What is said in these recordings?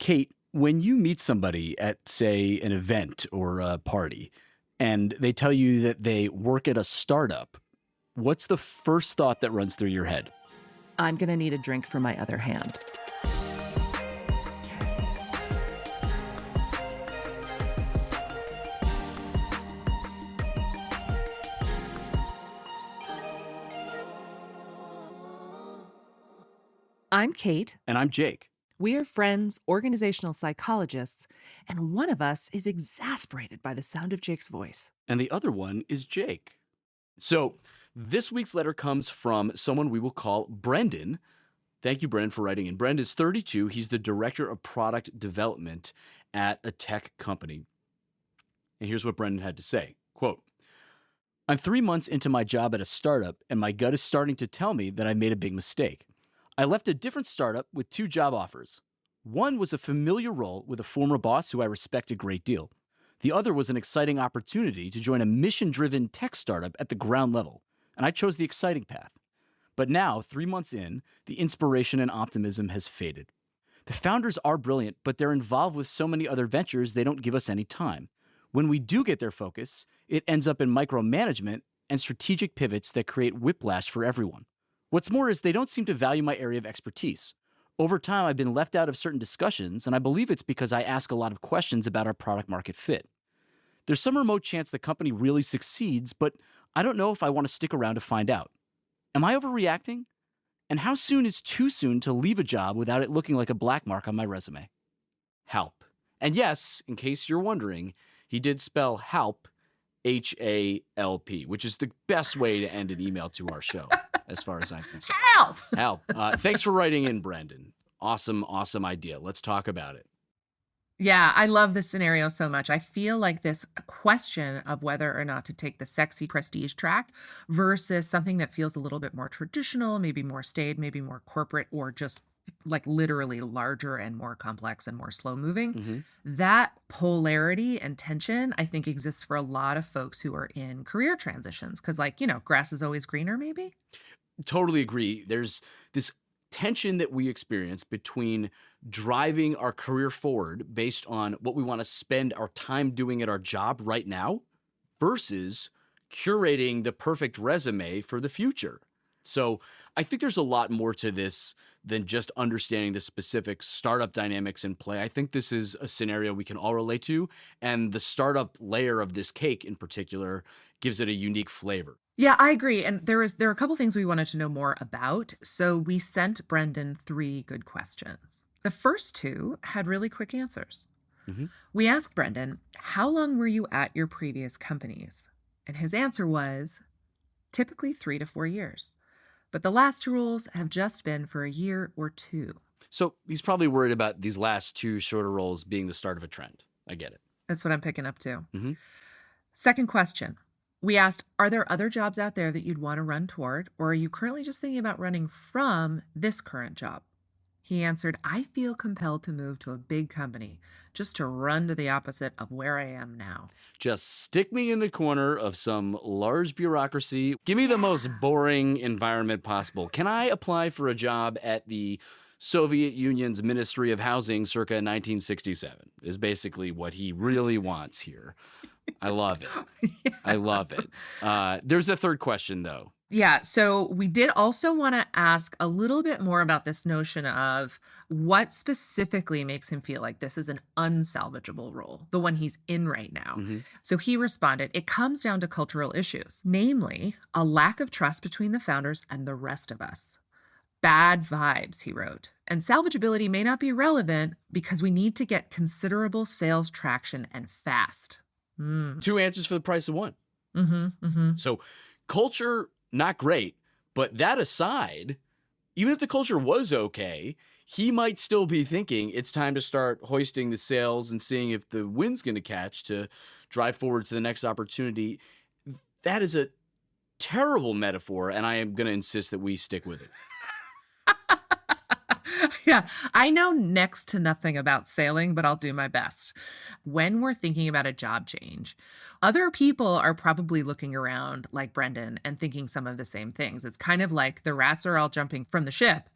Kate, when you meet somebody at, say, an event or a party, and they tell you that they work at a startup, what's the first thought that runs through your head? I'm gonna need a drink for my other hand. I'm Kate. And I'm Jake. We are friends, organizational psychologists, and one of us is exasperated by the sound of Jake's voice. And the other one is Jake. So this week's letter comes from someone we will call Brendan. Thank you, Brendan, for writing in. Brendan is 32. He's the director of product development at a tech company. And here's what Brendan had to say. Quote, I'm 3 months into my job at a startup, and my gut is starting to tell me that I made a big mistake. I left a different startup with 2 job offers. One was a familiar role with a former boss who I respect a great deal. The other was an exciting opportunity to join a mission-driven tech startup at the ground level, and I chose the exciting path. But now, 3 months in, the inspiration and optimism has faded. The founders are brilliant, but they're involved with so many other ventures they don't give us any time. When we do get their focus, it ends up in micromanagement and strategic pivots that create whiplash for everyone. What's more is they don't seem to value my area of expertise. Over time, I've been left out of certain discussions, and I believe it's because I ask a lot of questions about our product market fit. There's some remote chance the company really succeeds, but I don't know if I want to stick around to find out. Am I overreacting? And how soon is too soon to leave a job without it looking like a black mark on my resume? Halp. And yes, in case you're wondering, he did spell HALP, H-A-L-P, which is the best way to end an email to our show, as far as I'm concerned. Help! HALP. Thanks for writing in, Brendan. Awesome idea. Let's talk about it. Yeah, I love this scenario so much. I feel like this question of whether or not to take the sexy prestige track versus something that feels a little bit more traditional, maybe more staid, maybe more corporate, or just like literally larger and more complex and more slow moving. Mm-hmm. That polarity and tension, I think, exists for a lot of folks who are in career transitions because, grass is always greener, maybe. Totally agree. There's this tension that we experience between driving our career forward based on what we want to spend our time doing at our job right now versus curating the perfect resume for the future. So I think there's a lot more to this than just understanding the specific startup dynamics in play. I think this is a scenario we can all relate to, and the startup layer of this cake in particular gives it a unique flavor. Yeah, I agree. And there are a couple things we wanted to know more about. So we sent Brendan 3 good questions. The first 2 had really quick answers. Mm-hmm. We asked Brendan, how long were you at your previous companies? And his answer was typically 3 to 4 years. But the last 2 roles have just been for a year or 2. So he's probably worried about these last 2 shorter roles being the start of a trend. I get it. That's what I'm picking up too. Mm-hmm. Second question. We asked, are there other jobs out there that you'd want to run toward, or are you currently just thinking about running from this current job? He answered, I feel compelled to move to a big company just to run to the opposite of where I am now. Just stick me in the corner of some large bureaucracy. Give me the most boring environment possible. Can I apply for a job at the Soviet Union's Ministry of Housing circa 1967 is basically what he really wants here. I love it. Yeah. I love it. There's a third question, though. Yeah. So we did also want to ask a little bit more about this notion of what specifically makes him feel like this is an unsalvageable role, the one he's in right now. Mm-hmm. So he responded, it comes down to cultural issues, namely a lack of trust between the founders and the rest of us. Bad vibes, he wrote. And salvageability may not be relevant because we need to get considerable sales traction and fast. 2 answers for the price of 1. Mm-hmm, mm-hmm. So culture, not great, but that aside, even if the culture was okay, he might still be thinking it's time to start hoisting the sails and seeing if the wind's going to catch to drive forward to the next opportunity. That is a terrible metaphor, and I am going to insist that we stick with it. Yeah, I know next to nothing about sailing, but I'll do my best. When we're thinking about a job change, other people are probably looking around like Brendan and thinking some of the same things. It's kind of like the rats are all jumping from the ship.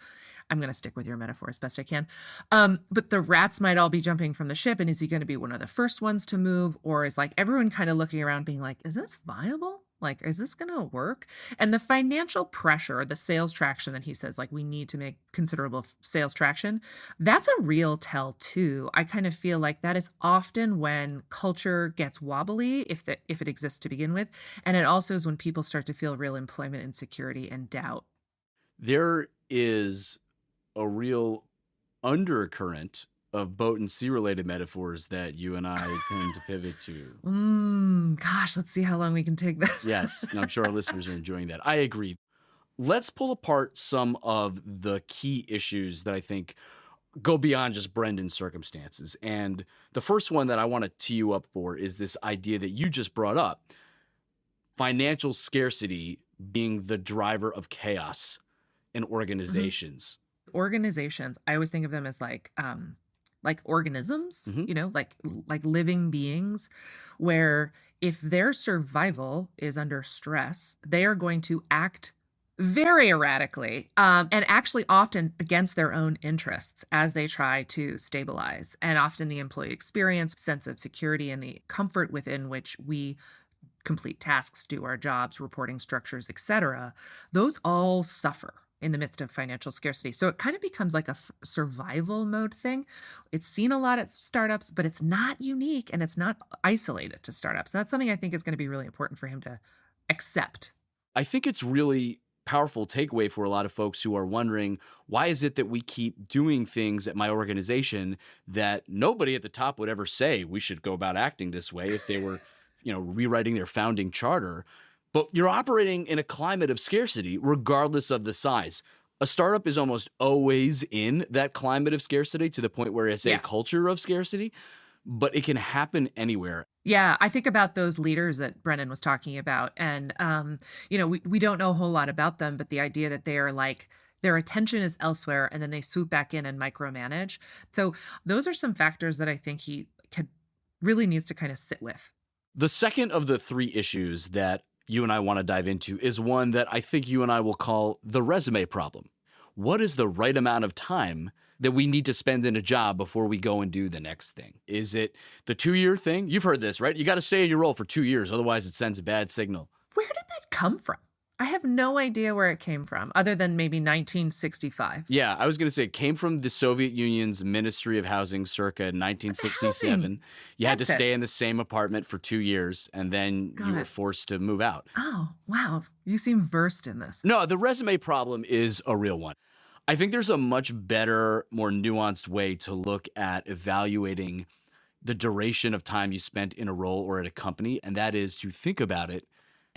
I'm going to stick with your metaphor as best I can. But the rats might all be jumping from the ship. And is he going to be one of the first ones to move? Or is like everyone kind of looking around being like, is this viable? Like, is this going to work? And the financial pressure, the sales traction that he says, like, we need to make considerable sales traction, that's a real tell too. I kind of feel like that is often when culture gets wobbly, if it exists to begin with. And it also is when people start to feel real employment insecurity and doubt. There is a real undercurrent of boat and sea related metaphors that you and I tend to pivot to. Gosh, let's see how long we can take this. Yes, and I'm sure our listeners are enjoying that. I agree. Let's pull apart some of the key issues that I think go beyond just Brendan's circumstances. And the first one that I want to tee you up for is this idea that you just brought up: financial scarcity being the driver of chaos in organizations. Organizations, I always think of them as like organisms, Mhm. like living beings, where if their survival is under stress, they are going to act very erratically, and actually often against their own interests as they try to stabilize. And often the employee experience, sense of security, and the comfort within which we complete tasks, do our jobs, reporting structures, etc., those all suffer in the midst of financial scarcity. So it kind of becomes like a survival mode thing. It's seen a lot at startups, but it's not unique and it's not isolated to startups. And that's something I think is going to be really important for him to accept. I think it's really powerful takeaway for a lot of folks who are wondering, why is it that we keep doing things at my organization that nobody at the top would ever say we should go about acting this way if they were, rewriting their founding charter? But you're operating in a climate of scarcity regardless of the size. A startup is almost always in that climate of scarcity to the point where it's a culture of scarcity, but it can happen anywhere. Yeah, I think about those leaders that Brendan was talking about. And, we don't know a whole lot about them, but the idea that they are like, their attention is elsewhere and then they swoop back in and micromanage. So those are some factors that I think he really needs to kind of sit with. The second of the three issues that you and I want to dive into is one that I think you and I will call the resume problem. What is the right amount of time that we need to spend in a job before we go and do the next thing? Is it the 2-year thing? You've heard this, right? You got to stay in your role for 2 years, otherwise it sends a bad signal. Where did that come from? I have no idea where it came from, other than maybe 1965. Yeah, I was going to say it came from the Soviet Union's Ministry of Housing circa 1967. You had to stay in the same apartment for 2 years, and then you were forced to move out. Oh, wow. You seem versed in this. No, the resume problem is a real one. I think there's a much better, more nuanced way to look at evaluating the duration of time you spent in a role or at a company, and that is to think about it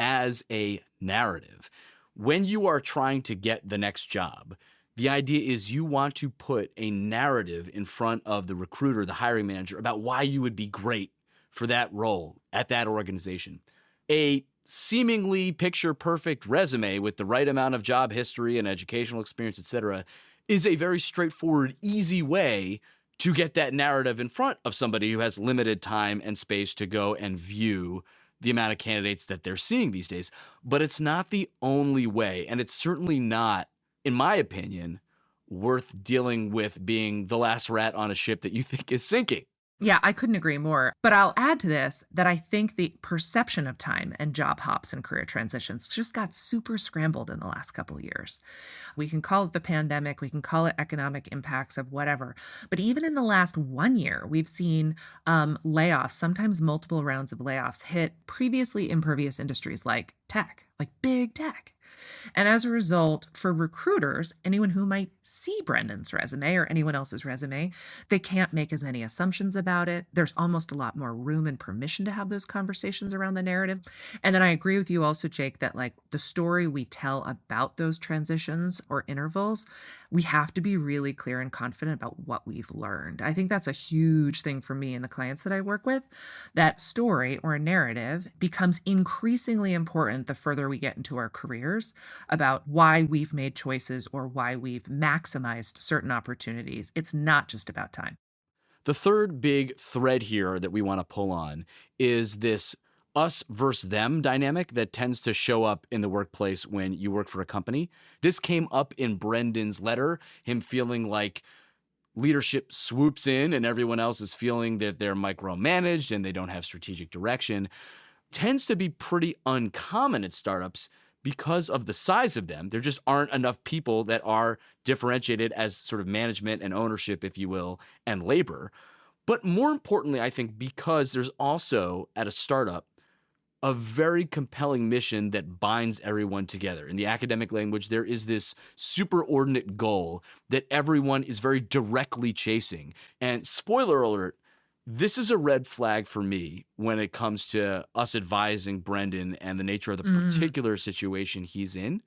as a narrative. When you are trying to get the next job, the idea is you want to put a narrative in front of the recruiter, the hiring manager, about why you would be great for that role at that organization. A seemingly picture-perfect resume with the right amount of job history and educational experience, etc., is a very straightforward, easy way to get that narrative in front of somebody who has limited time and space to go and view the amount of candidates that they're seeing these days. But it's not the only way, and it's certainly not, in my opinion, worth dealing with being the last rat on a ship that you think is sinking. Yeah, I couldn't agree more. But I'll add to this that I think the perception of time and job hops and career transitions just got super scrambled in the last couple of years. We can call it the pandemic, we can call it economic impacts of whatever. But even in the last 1 year, we've seen layoffs, sometimes multiple rounds of layoffs, hit previously impervious industries like tech, like big tech. And as a result, for recruiters, anyone who might see Brendan's resume or anyone else's resume, they can't make as many assumptions about it. There's almost a lot more room and permission to have those conversations around the narrative. And then I agree with you also, Jake, that like the story we tell about those transitions or intervals, we have to be really clear and confident about what we've learned. I think that's a huge thing for me and the clients that I work with. That story or a narrative becomes increasingly important the further we get into our careers about why we've made choices or why we've maximized certain opportunities. It's not just about time. The third big thread here that we want to pull on is this us versus them dynamic that tends to show up in the workplace when you work for a company. This came up in Brendan's letter, him feeling like leadership swoops in and everyone else is feeling that they're micromanaged and they don't have strategic direction. Tends to be pretty uncommon at startups because of the size of them. There just aren't enough people that are differentiated as sort of management and ownership, if you will, and labor. But more importantly, I think because there's also at a startup a very compelling mission that binds everyone together. In the academic language, there is this superordinate goal that everyone is very directly chasing. And spoiler alert, this is a red flag for me when it comes to us advising Brendan and the nature of the particular situation he's in,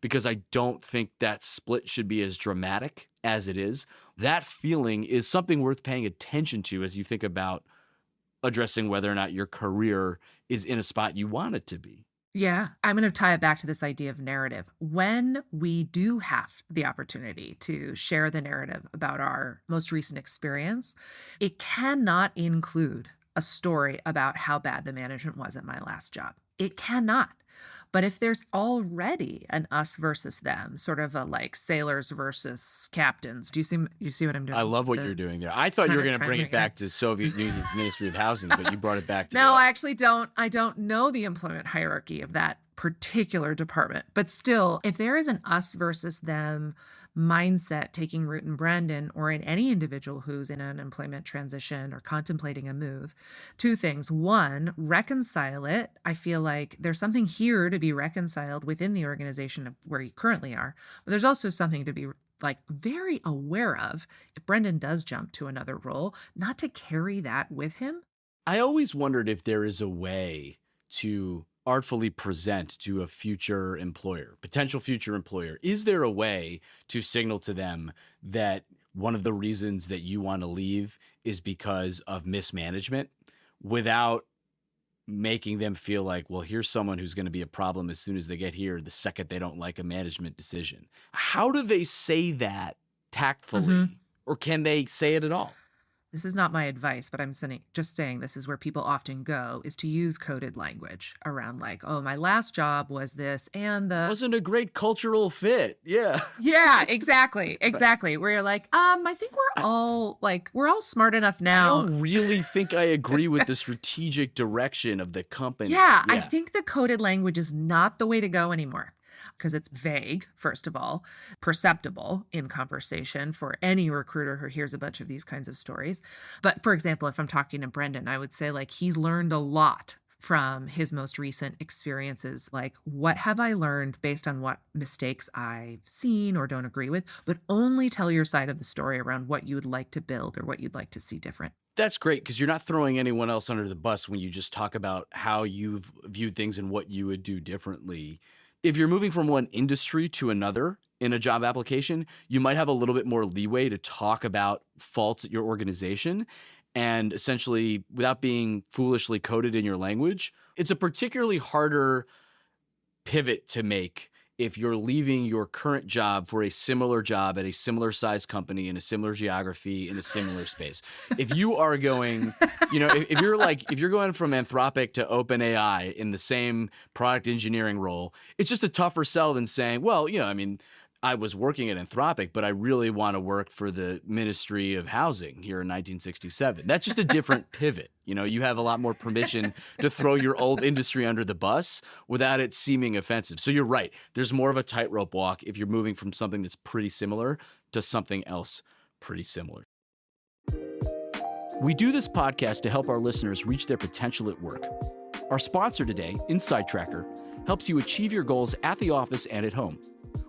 because I don't think that split should be as dramatic as it is. That feeling is something worth paying attention to as you think about addressing whether or not your career is in a spot you want it to be. Yeah, I'm going to tie it back to this idea of narrative. When we do have the opportunity to share the narrative about our most recent experience, it cannot include a story about how bad the management was at my last job. It cannot. But if there's already an us versus them, sort of a like sailors versus captains, do you see what I'm doing? I love what you're doing there. I thought you were going to bring it back to Soviet Union's Ministry of Housing, but you brought it back to No, I actually don't. I don't know the employment hierarchy of that particular department. But still, if there is an us versus them mindset taking root in Brendan or in any individual who's in an employment transition or contemplating a move, two things. One, reconcile it. I feel like there's something here to be reconciled within the organization of where you currently are. But there's also something to be like very aware of if Brendan does jump to another role, not to carry that with him. I always wondered if there is a way to artfully present to a future employer, potential future employer. Is there a way to signal to them that one of the reasons that you want to leave is because of mismanagement without making them feel like, well, here's someone who's going to be a problem as soon as they get here, the second they don't like a management decision? How do they say that tactfully? Or can they say it at all? This is not my advice, but I'm just saying this is where people often go, is to use coded language around like, oh, my last job was this and the... Wasn't a great cultural fit. Yeah. Yeah, exactly. Exactly. Where you're like, I think we're all smart enough now. I don't really think I agree with the strategic direction of the company. Yeah, I think the coded language is not the way to go anymore. Because it's vague, first of all, perceptible in conversation for any recruiter who hears a bunch of these kinds of stories. But for example, if I'm talking to Brendan, I would say like he's learned a lot from his most recent experiences. Like, what have I learned based on what mistakes I've seen or don't agree with? But only tell your side of the story around what you would like to build or what you'd like to see different. That's great because you're not throwing anyone else under the bus when you just talk about how you've viewed things and what you would do differently. If you're moving from one industry to another in a job application, you might have a little bit more leeway to talk about faults at your organization and essentially without being foolishly coded in your language. It's a particularly harder pivot to make if you're leaving your current job for a similar job at a similar size company in a similar geography in a similar space. If you are going, if you're going from Anthropic to OpenAI in the same product engineering role, it's just a tougher sell than saying, well, I was working at Anthropic, but I really want to work for the Ministry of Housing here in 1967. That's just a different pivot. You have a lot more permission to throw your old industry under the bus without it seeming offensive. So you're right. There's more of a tightrope walk if you're moving from something that's pretty similar to something else pretty similar. We do this podcast to help our listeners reach their potential at work. Our sponsor today, Inside Tracker, helps you achieve your goals at the office and at home.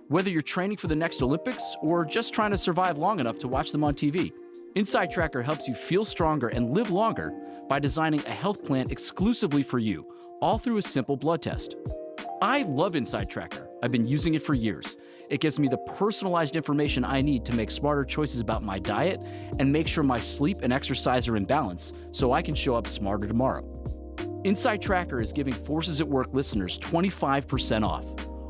Whether you're training for the next Olympics or just trying to survive long enough to watch them on TV, Inside Tracker helps you feel stronger and live longer by designing a health plan exclusively for you, all through a simple blood test. I love Inside Tracker. I've been using it for years. It gives me the personalized information I need to make smarter choices about my diet and make sure my sleep and exercise are in balance so I can show up smarter tomorrow. Inside Tracker is giving Forces at Work listeners 25% off.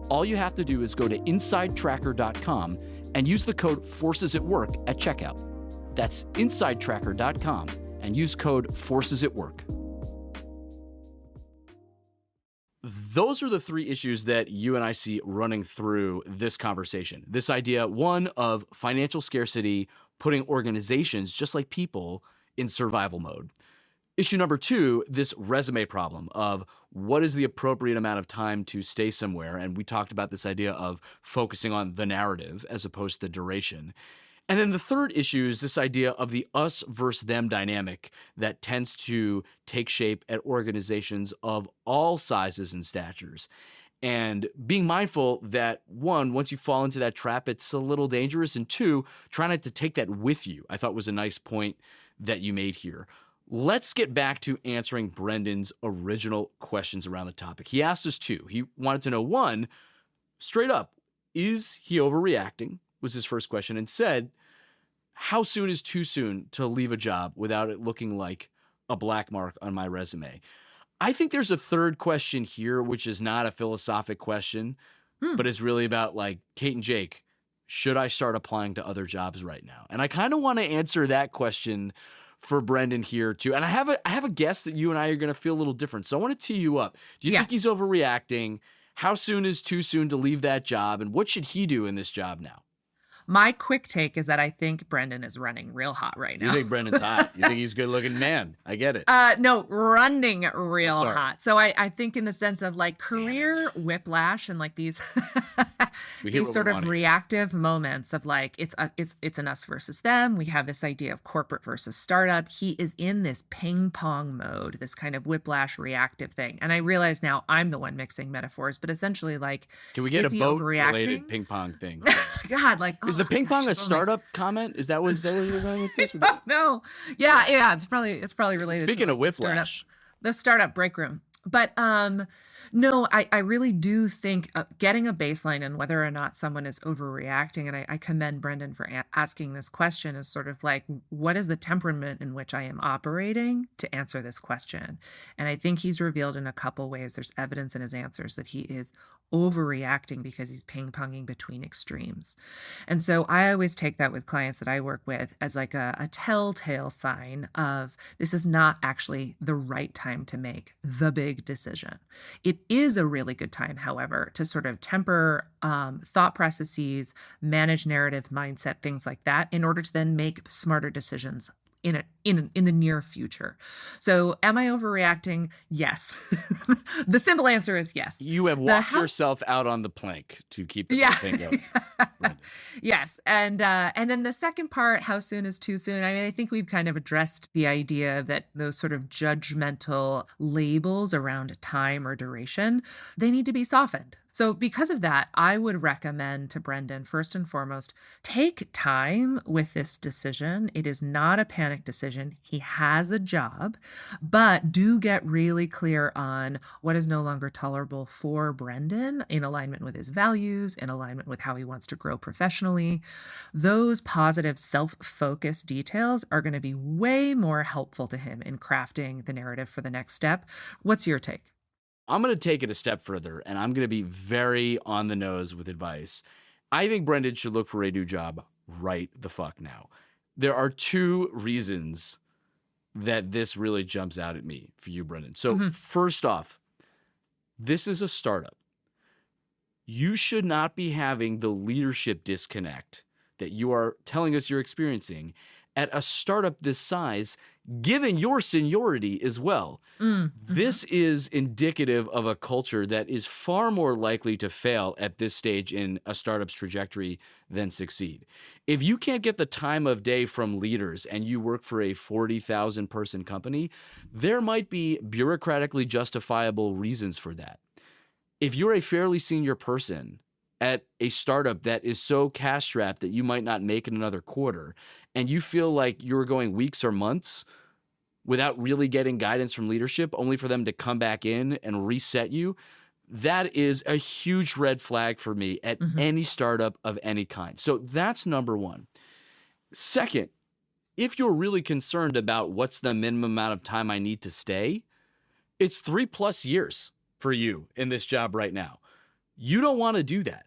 All you have to do is go to InsideTracker.com and use the code FORCESATWORK at checkout. That's InsideTracker.com and use code FORCESATWORK. those are the three issues that you and I see running through this conversation. This idea, one, of financial scarcity, putting organizations, just like people, in survival mode. Issue number two, this resume problem of what is the appropriate amount of time to stay somewhere. And we talked about this idea of focusing on the narrative as opposed to the duration. And then the third issue is this idea of the us versus them dynamic that tends to take shape at organizations of all sizes and statures. And being mindful that, one, once you fall into that trap, it's a little dangerous. And two, try not to take that with you, I thought was a nice point that you made here. Let's get back to answering Brendan's original questions around the topic. He asked us two. He wanted to know, one, straight up, is he overreacting? Was his first question, and said, how soon is too soon to leave a job without it looking like a black mark on my resume? I think there's a third question here, which is not a philosophic question, but is really about, like, Kate and Jake, should I start applying to other jobs right now? And I kind of want to answer that question for Brendan here too. And I have a guess that you and I are going to feel a little different. So I want to tee you up. Do you think he's overreacting? How soon is too soon to leave that job? And what should he do in this job now? My quick take is that I think Brendan is running real hot right now. You think Brendan's hot? You think he's a good-looking man? I get it. No, running real hot. So I think in the sense of like career whiplash and like these these sort of reactive moments of like it's an us versus them. We have this idea of corporate versus startup. He is in this ping pong mode, this kind of whiplash reactive thing. And I realize now I'm the one mixing metaphors, but essentially like, can we get a boat-related ping pong thing? God, like, is the ping pong a startup comment? Is that what you're going with this? No. Yeah, it's probably related. Speaking of whiplash, the startup break room. But no, I really do think getting a baseline and whether or not someone is overreacting, and I commend Brendan for asking this question, is sort of like, what is the temperament in which I am operating to answer this question? And I think he's revealed in a couple ways. There's evidence in his answers that he is overreacting because he's ping-ponging between extremes. And so I always take that with clients that I work with as like a telltale sign of this is not actually the right time to make the big decision. It is a really good time, however, to sort of temper thought processes, manage narrative, mindset, things like that, in order to then make smarter decisions in the near future. So am I overreacting? Yes. The simple answer is yes. You have walked yourself out on the plank to keep the thing going. Yes. And then the second part, how soon is too soon? I mean, I think we've kind of addressed the idea that those sort of judgmental labels around time or duration, they need to be softened. So because of that, I would recommend to Brendan, first and foremost, take time with this decision. It is not a panic decision. He has a job, but do get really clear on what is no longer tolerable for Brendan in alignment with his values, in alignment with how he wants to grow professionally. Those positive self-focused details are going to be way more helpful to him in crafting the narrative for the next step. What's your take? I'm going to take it a step further, and I'm going to be very on the nose with advice. I think Brendan should look for a new job right the fuck now. There are two reasons that this really jumps out at me for you, Brendan. So first off, this is a startup. You should not be having the leadership disconnect that you are telling us you're experiencing at a startup this size, given your seniority as well. This is indicative of a culture that is far more likely to fail at this stage in a startup's trajectory than succeed. If you can't get the time of day from leaders and you work for a 40,000 person company, there might be bureaucratically justifiable reasons for that. If you're a fairly senior person at a startup that is so cash-strapped that you might not make it another quarter, and you feel like you're going weeks or months without really getting guidance from leadership, only for them to come back in and reset you, that is a huge red flag for me at any startup of any kind. So that's number one. Second, if you're really concerned about what's the minimum amount of time I need to stay, it's 3+ years for you in this job right now. You don't want to do that.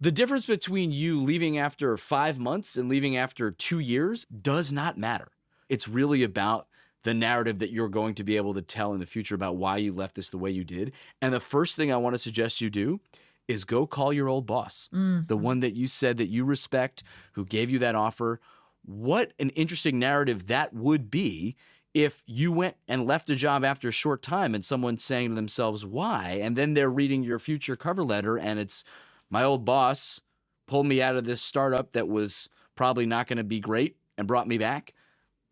The difference between you leaving after 5 months and leaving after 2 years does not matter. It's really about the narrative that you're going to be able to tell in the future about why you left this the way you did. And the first thing I want to suggest you do is go call your old boss, the one that you said that you respect, who gave you that offer. What an interesting narrative that would be if you went and left a job after a short time and someone's saying to themselves, why? And then they're reading your future cover letter and it's, my old boss pulled me out of this startup that was probably not going to be great and brought me back.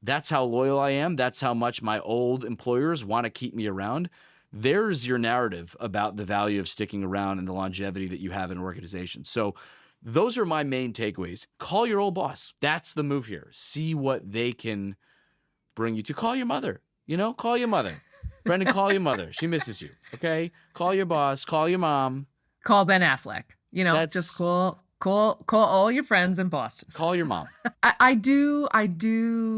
That's how loyal I am. That's how much my old employers want to keep me around. There's your narrative about the value of sticking around and the longevity that you have in an organization. So those are my main takeaways. Call your old boss. That's the move here. See what they can bring you to. Call your mother. Call your mother. Brendan, call your mother. She misses you. Okay? Call your boss. Call your mom. Call Ben Affleck. Just call all your friends in Boston. Call your mom. I do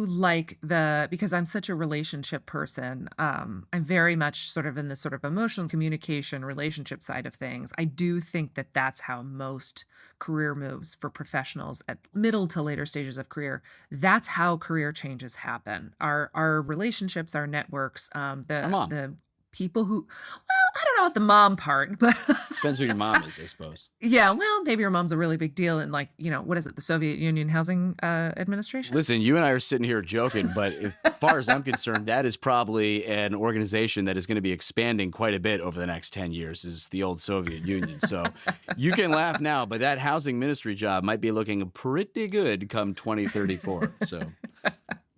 like because I'm such a relationship person. I'm very much sort of in the sort of emotional communication relationship side of things. I do think that that's how most career moves for professionals at middle to later stages of career. That's how career changes happen. Our relationships, our networks, the people who, I don't know about the mom part, but depends who your mom is, I suppose. Yeah, well, maybe your mom's a really big deal in what is it, the Soviet Union Housing Administration? Listen, you and I are sitting here joking, but as far as I'm concerned, that is probably an organization that is going to be expanding quite a bit over the next 10 years, is the old Soviet Union. So you can laugh now, but that housing ministry job might be looking pretty good come 2034. So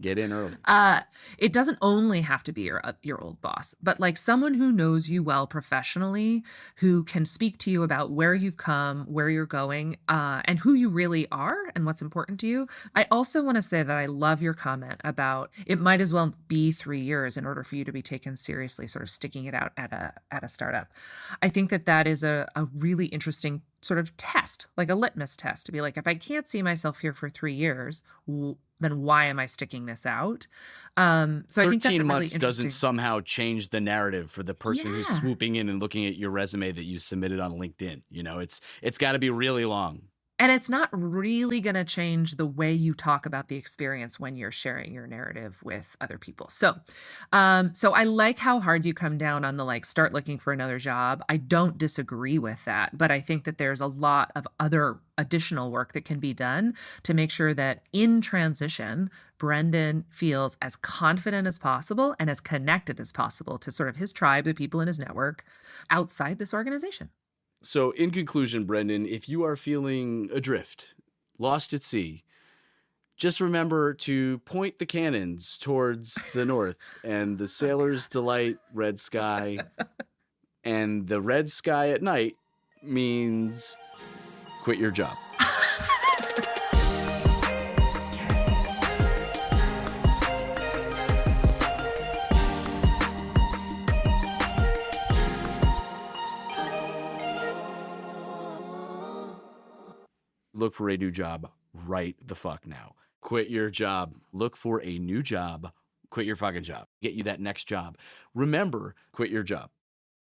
get in early. It doesn't only have to be your old boss, but like someone who knows you well professionally, who can speak to you about where you've come, where you're going, and who you really are and what's important to you. I also want to say that I love your comment about it might as well be 3 years in order for you to be taken seriously, sort of sticking it out at a startup. I think that is a really interesting sort of test, like a litmus test, to be like, if I can't see myself here for 3 years, then why am I sticking this out? So I think that's 13 really months interesting. doesn't somehow change the narrative for the person who's swooping in and looking at your resume that you submitted on LinkedIn. It's got to be really long. And it's not really going to change the way you talk about the experience when you're sharing your narrative with other people. So I like how hard you come down on the start looking for another job. I don't disagree with that, but I think that there's a lot of other additional work that can be done to make sure that in transition, Brendan feels as confident as possible and as connected as possible to sort of his tribe, the people in his network outside this organization. So in conclusion, Brendan, if you are feeling adrift, lost at sea, just remember to point the cannons towards the north and the sailor's delight, red sky. And the red sky at night means quit your job. Look for a new job right the fuck now. Quit your job. Look for a new job. Quit your fucking job. Get you that next job. Remember, quit your job.